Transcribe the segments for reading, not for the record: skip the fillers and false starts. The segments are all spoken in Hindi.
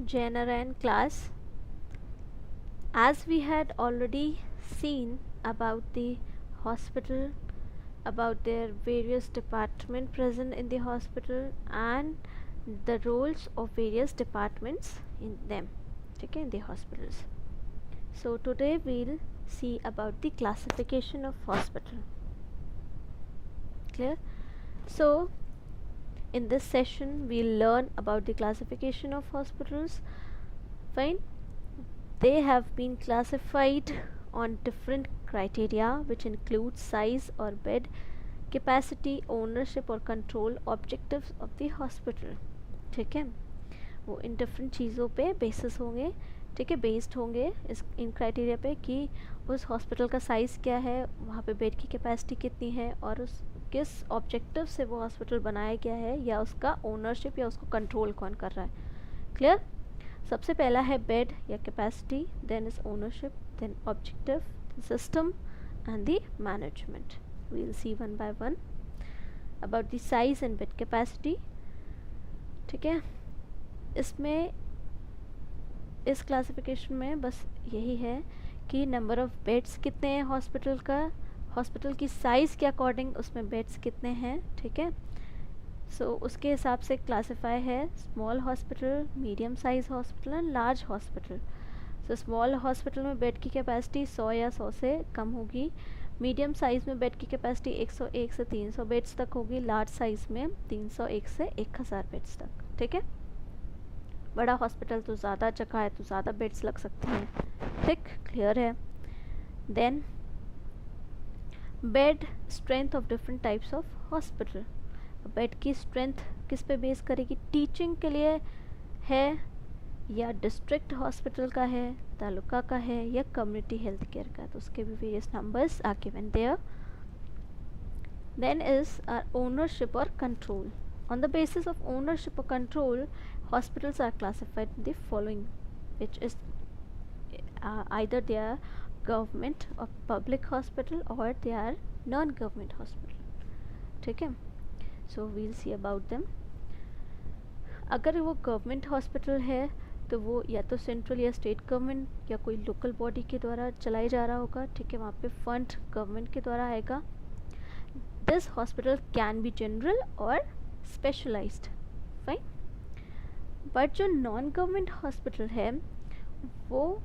January class. As we had already seen about the hospital, about their various departments present in the hospital and the roles of various departments in them, okay, in the hospitals. So today we'll see about the classification of hospital. Clear? So in this session we'll learn about the classification of hospitals. Fine. They have been classified on different criteria which include size or bed capacity, ownership और control, objectives of the hospital. ठीक है, वो इन डिफरेंट चीज़ों पे बेसिस होंगे, ठीक है, बेस्ड होंगे इस इन क्राइटेरिया पे कि उस हॉस्पिटल का साइज़ क्या है, वहाँ पे बेड की कैपेसिटी कितनी है और उस किस ऑब्जेक्टिव से वो हॉस्पिटल बनाया गया है या उसका ओनरशिप या उसको कंट्रोल कौन कर रहा है. क्लियर? सबसे पहला है बेड या capacity, then is ownership, then objective, system and the management. We will see one by one about the size and bed capacity. ठीक है, इसमें इस क्लासिफिकेशन में बस यही है कि नंबर ऑफ़ बेड्स कितने हैं हॉस्पिटल का, हॉस्पिटल की साइज़ के अकॉर्डिंग उसमें बेड्स कितने हैं. ठीक है, सो उसके हिसाब से क्लासिफाई है small hospital, medium size hospital and large hospital. So small hospital में बेड की कैपेसिटी 100 या 100 से कम होगी, मीडियम साइज़ में बेड की कैपेसिटी 101 से 300 बेड्स तक होगी, लार्ज साइज़ में 301 से 1000 बेड्स तक. ठीक है, बड़ा हॉस्पिटल तो ज़्यादा जगह है तो ज़्यादा बेड्स लग सकते हैं. ठीक, क्लियर है. Then bed strength of different types of hospital. Bed की स्ट्रेंथ किस पे बेस करेगी, टीचिंग के लिए है या डिस्ट्रिक्ट हॉस्पिटल का है, तालुका का है या कम्युनिटी हेल्थ केयर का, तो उसके भी various numbers are given there. Then is our ownership और control. On the basis of ownership or control, hospitals are classified in the following, which is either they are government or public hospital or they are non-government hospital. ठीक है, so we'll see about them. अगर वो गवर्नमेंट हॉस्पिटल है तो वो या तो सेंट्रल या स्टेट गवर्नमेंट या कोई लोकल बॉडी के द्वारा चलाई जा रहा होगा. ठीक है, वहाँ पे फंड गवर्नमेंट के द्वारा आएगा. This hospital can be general और स्पेशलाइज्ड. फाइन. बट जो नॉन गवर्नमेंट हॉस्पिटल है वो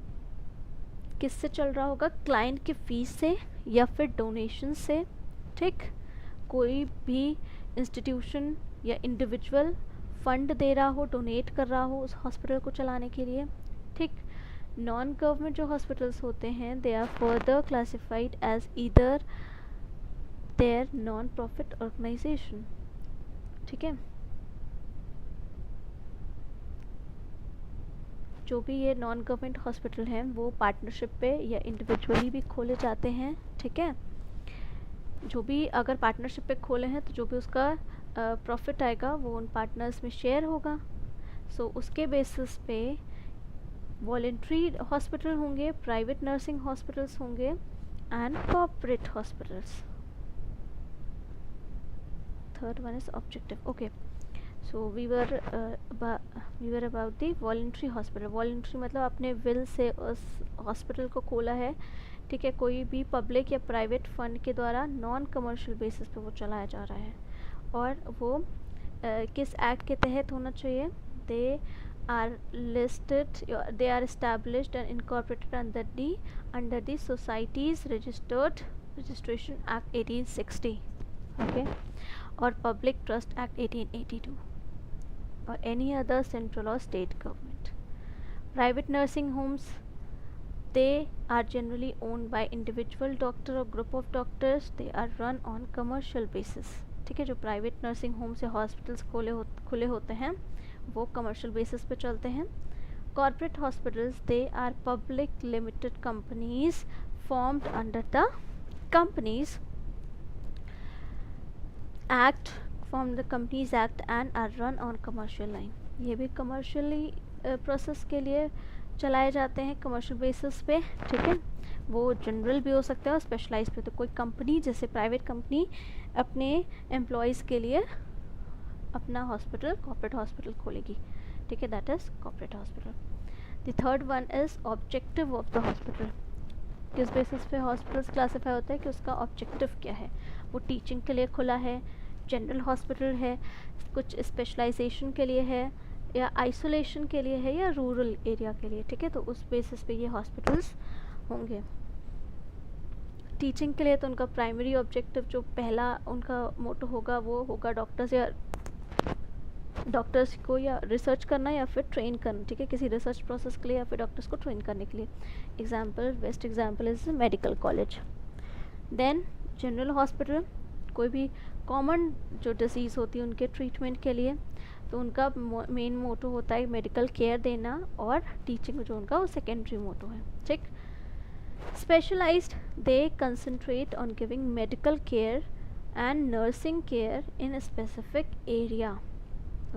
किससे चल रहा होगा, क्लाइंट के फीस से या फिर डोनेशन से. ठीक, कोई भी इंस्टीट्यूशन या इंडिविजुअल फंड दे रहा हो, डोनेट कर रहा हो उस हॉस्पिटल को चलाने के लिए. ठीक, नॉन गवर्नमेंट जो हॉस्पिटल्स होते हैं they are further classified as either their non profit organization. ठीक है, जो भी ये नॉन गवर्नमेंट हॉस्पिटल हैं वो पार्टनरशिप पे या इंडिविजुअली भी खोले जाते हैं. ठीक है, जो भी अगर पार्टनरशिप पे खोले हैं तो जो भी उसका प्रॉफिट आएगा वो उन पार्टनर्स में शेयर होगा. सो उसके बेसिस पे वॉलेंट्री हॉस्पिटल होंगे, प्राइवेट नर्सिंग हॉस्पिटल्स होंगे and corporate hospitals. Third one is objective. Okay, so we were about the voluntary hospital. Voluntary मतलब अपने विल से उस हॉस्पिटल को खोला है. ठीक है, कोई भी पब्लिक या प्राइवेट फंड के द्वारा नॉन कमर्शियल बेसिस पे वो चलाया जा रहा है. और वो किस एक्ट के तहत होना चाहिए, they are listed, they are established and incorporated under the societies registration act 1860. Okay, और public trust act 1882 or any other central or state government. Private nursing homes, they are generally owned by individual doctor or group of doctors. They are run on commercial basis. ठीक है, जो प्राइवेट नर्सिंग होम्स या हॉस्पिटल्स खुले होते हैं वो कमर्शियल बेसिस पे चलते हैं. Corporate hospitals, they are public limited companies formed under the companies act, from the companies act and are run on commercial line. ये भी कमर्शियली प्रोसेस के लिए चलाए जाते हैं कमर्शियल बेसिस पे. ठीक है, वो जनरल भी हो सकता है और स्पेशलाइज भी. तो कोई कंपनी जैसे प्राइवेट कंपनी अपने एम्प्लॉयज़ के लिए अपना हॉस्पिटल, कॉर्पोरेट हॉस्पिटल खोलेगी. ठीक है, that is corporate hospital. The third one is objective of the hospital. किस बेसिस पे हॉस्पिटल्स क्लासीफाई होता है कि उसका ऑब्जेक्टिव क्या है. वो टीचिंग के लिए खुला है, जनरल हॉस्पिटल है, कुछ स्पेशलाइजेशन के लिए है, या आइसोलेशन के लिए है, या रूरल एरिया के लिए. ठीक है, तो उस बेसिस पे ये हॉस्पिटल्स होंगे. टीचिंग के लिए तो उनका प्राइमरी ऑब्जेक्टिव जो पहला उनका मोटो होगा वो होगा डॉक्टर्स को या रिसर्च करना या फिर ट्रेन करना. ठीक है, किसी रिसर्च प्रोसेस के लिए या फिर डॉक्टर्स को ट्रेन करने के लिए. Best example is medical college. Then general hospital, कोई भी कॉमन जो डिजीज़ होती है उनके ट्रीटमेंट के लिए, तो उनका मेन मोटो होता है मेडिकल केयर देना, और टीचिंग जो उनका वो सेकेंडरी मोटो है. ठीक. Specialized, they concentrate on giving medical care and nursing care in a specific area,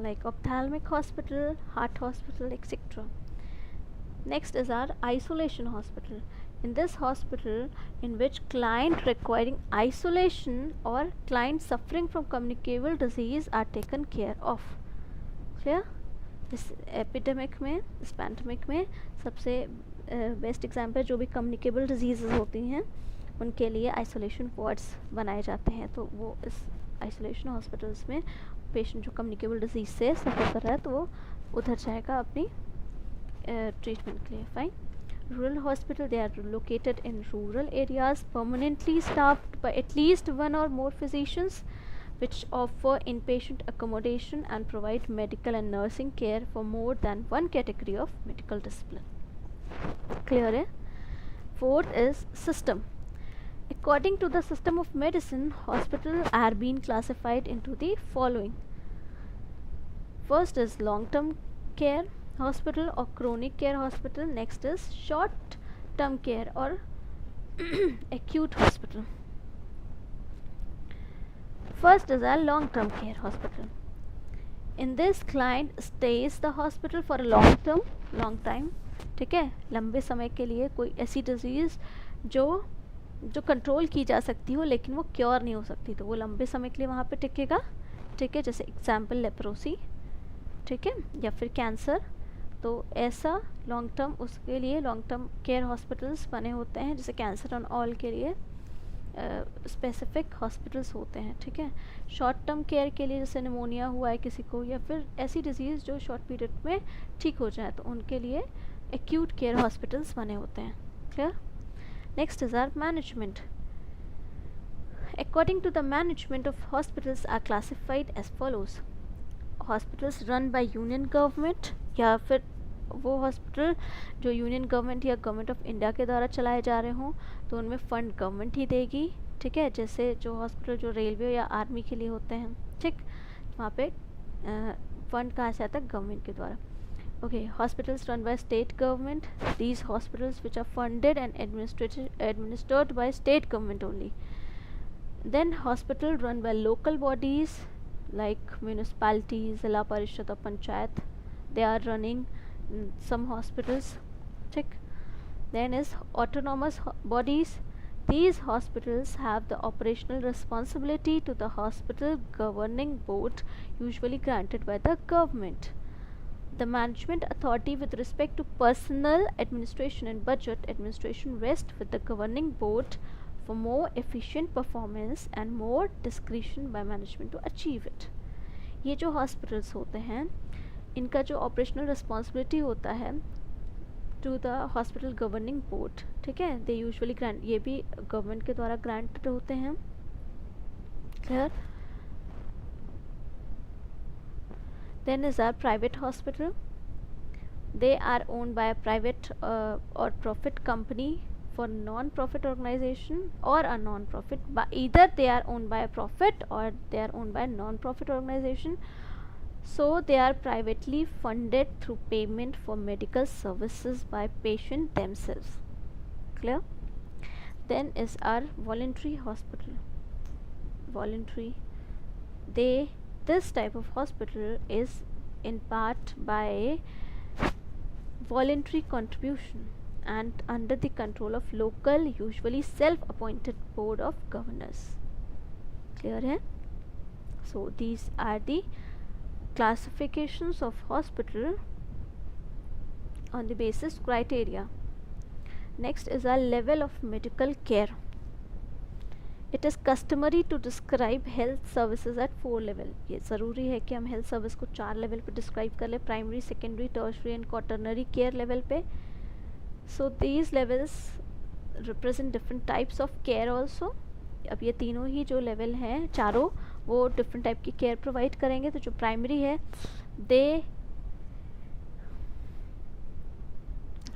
like ophthalmic hospital, heart hospital, etc. Next is our isolation hospital. In this hospital, in which client requiring isolation or client suffering from communicable disease are taken care of. Clear? इस एपिडेमिक में, इस पैंडमिक में सबसे बेस्ट एग्जाम्पल जो भी कम्युनिकेबल डिजीज़ होती हैं उनके लिए आइसोलेशन वार्ड्स बनाए जाते हैं. तो वो इस आइसोलेशन हॉस्पिटल्स में पेशेंट जो कम्युनिकेबल डिजीज़ से सफ़र कर रहा है तो वो उधर जाएगा अपनी ट्रीटमेंट के लिए. Fine. Rural hospital, they are located in rural areas, permanently staffed by at least one or more physicians, which offer inpatient accommodation and provide medical and nursing care for more than one category of medical discipline. Clear है? Fourth is system. According to the system of medicine, hospitals are being classified into the following. First is long-term care hospital or chronic care hospital. Next is short-term care or acute hospital. First is a long-term care hospital. In this, client stays the hospital for a long time. ठीक है, लंबे समय के लिए. कोई ऐसी डिजीज़ जो कंट्रोल की जा सकती हो लेकिन वो क्योर नहीं हो सकती, तो वो लंबे समय के लिए वहाँ पे टिकेगा. ठीक है, जैसे एग्जाम्पल लेप्रोसी. ठीक है, या फिर कैंसर. तो ऐसा लॉन्ग टर्म, उसके लिए लॉन्ग टर्म केयर हॉस्पिटल्स बने होते हैं. जैसे कैंसर एंड ऑल के लिए स्पेसिफिक हॉस्पिटल्स होते हैं. ठीक है, शॉर्ट टर्म केयर के लिए जैसे निमोनिया हुआ है किसी को या फिर ऐसी डिजीज़ जो शॉर्ट पीरियड में ठीक हो जाए तो उनके लिए एक्यूट केयर हॉस्पिटल्स बने होते हैं. Clear? Next is our management. According to the management of hospitals are classified as follows. Hospitals run by union government, या फिर वो हॉस्पिटल जो यूनियन गवर्नमेंट या गवर्नमेंट ऑफ इंडिया के द्वारा चलाए जा रहे हों तो उनमें फ़ंड गवर्नमेंट ही देगी. ठीक है, जैसे जो हॉस्पिटल जो रेलवे या आर्मी के लिए होते हैं. ठीक, वहाँ पे फंड कहाँ से आता है? गवर्नमेंट के द्वारा. Okay, hospitals run by state government. These hospitals which are funded and administered by state government only. Then hospital run by local bodies like municipalities, zila parishad और panchayat. They are running some hospitals. Check. Then is autonomous bodies. These hospitals have the operational responsibility to the hospital governing board, usually granted by the government. The management authority with respect to personnel administration and budget administration rests with the governing board for more efficient performance and more discretion by management to achieve it. ये जो hospitals होते हैं इनका जो ऑपरेशनल रिस्पॉन्सिबिलिटी होता है to the hospital governing board. ठीक है, दे यूजुअली ग्रांट, ये भी गवर्नमेंट के द्वारा ग्रांटेड होते हैं. Clear? Then is are private hospital. They are owned by private और profit company for non-profit organization or a non-profit, but either they are owned by a profit or they are owned by a non-profit organization. So they are privately funded through payment for medical services by patient themselves. Clear? Then is our voluntary hospital. Voluntary. This type of hospital is in part by voluntary contribution and under the control of local, usually self-appointed board of governors. Clear है? So these are the classifications of hospital on the basis criteria. Next is our level of medical care. It is customary to describe health services at 4 level. ये ज़रूरी है कि हम हेल्थ सर्विस को 4 लेवल पे डिस्क्राइब कर ले, primary, secondary, tertiary and quaternary care level पे. So these levels represent different types of care also. अब ये तीनों ही जो लेवल हैं चारों, वो डिफरेंट टाइप की केयर प्रोवाइड करेंगे. तो जो प्राइमरी है, दे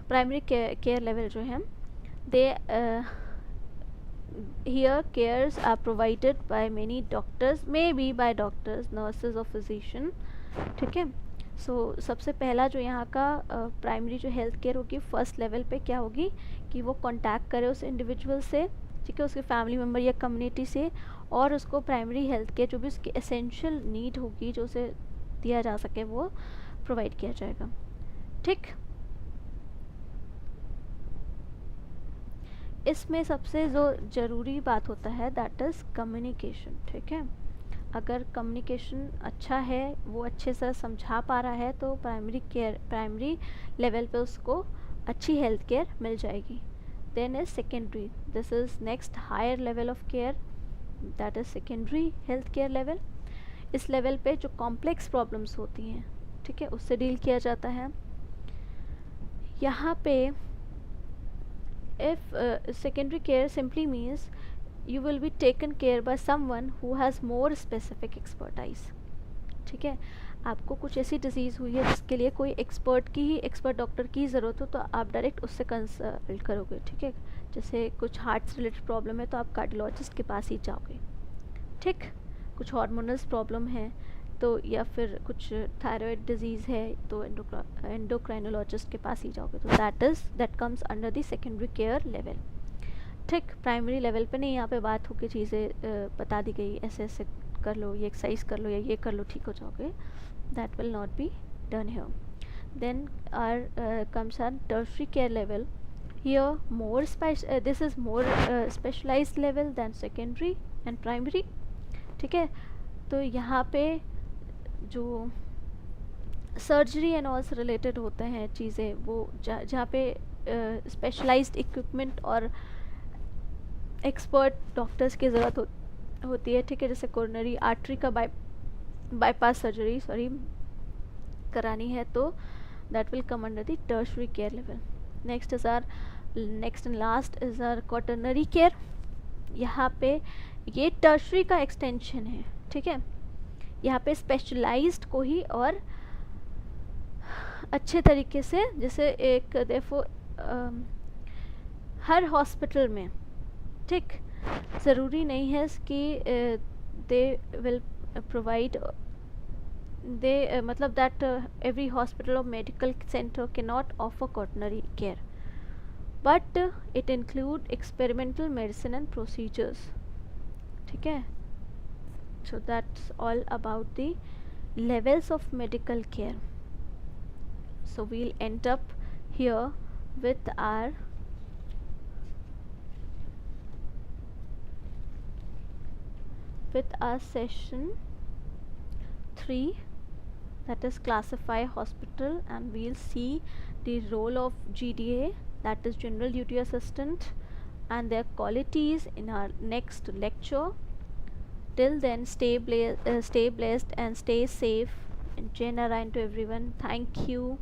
प्राइमरी केयर लेवल जो है, दे here cares are provided by many doctors, maybe by doctors, nurses or physician. ठीक है. सो सबसे पहला जो यहाँ का प्राइमरी जो हेल्थ केयर होगी फर्स्ट लेवल पे क्या होगी कि वो कांटेक्ट करे उस इंडिविजुअल से, ठीक है, उसके फैमिली मेम्बर या कम्युनिटी से, और उसको प्राइमरी हेल्थ केयर जो भी उसकी एसेंशियल नीड होगी जो उसे दिया जा सके वो प्रोवाइड किया जाएगा. ठीक. इसमें सबसे जो ज़रूरी बात होता है दैट इज़ कम्युनिकेशन. ठीक है. अगर कम्युनिकेशन अच्छा है, वो अच्छे से समझा पा रहा है, तो प्राइमरी लेवल पे उसको अच्छी हेल्थ केयर मिल जाएगी. Then is secondary. This is next higher level of care, that is secondary health care level. इस लेवल पे जो कॉम्प्लेक्स प्रॉब्लम्स होती हैं, ठीक है, उससे डील किया जाता है. यहाँ पे if secondary care simply means you will be taken care by someone who has more specific expertise. ठीक है. आपको कुछ ऐसी डिजीज़ हुई है जिसके लिए कोई एक्सपर्ट डॉक्टर की ज़रूरत हो, तो आप डायरेक्ट उससे कंसल्ट करोगे. ठीक है. जैसे कुछ हार्ट से रिलेटेड प्रॉब्लम है तो आप कार्डियोलॉजिस्ट के पास ही जाओगे. ठीक. कुछ हार्मोनल्स प्रॉब्लम है तो, या फिर कुछ थायराइड डिजीज़ है तो एंडोक्राइनोलॉजिस्ट के पास ही जाओगे. तो that comes under the secondary care level. ठीक. प्राइमरी लेवल पे नहीं, यहाँ पे बात होकर चीज़ें बता दी गई, ऐसे ऐसे कर लो, ये एक्सरसाइज कर लो या ये कर लो, ठीक हो जाओगे. That will not be done here. Then our comes our tertiary care level. Here this is more specialized level than secondary and primary. ठीक है. तो यहाँ पे जो सर्जरी एंड ऑल से रिलेटेड होते हैं चीज़ें, वो जहाँ पे स्पेशलाइज्ड इक्विपमेंट और एक्सपर्ट डॉक्टर्स की ज़रूरत होती है. ठीक है. जैसे कोरोनरी आर्टरी का बाईपास सर्जरी करानी है, तो that will come under the tertiary care level. Next and last is our quaternary care. यहाँ पे ये टर्शरी का एक्सटेंशन है. ठीक है. यहाँ पे स्पेशलाइज्ड को ही और अच्छे तरीके से, जैसे एक देखो हर हॉस्पिटल में, ठीक, ज़रूरी नहीं है कि दे विल प्रोवाइड मतलब दैट एवरी हॉस्पिटल और medical centre can not offer quaternary care, but it include experimental medicine and procedures. ठीक है. So that's all about the levels of medical care. So we'll end up here with our session 3, that is classify hospital, and we'll see the role of GDA, that is general duty assistant, and their qualities in our next lecture. Till then, stay blessed and stay safe. And Jai Narayan to everyone. Thank you.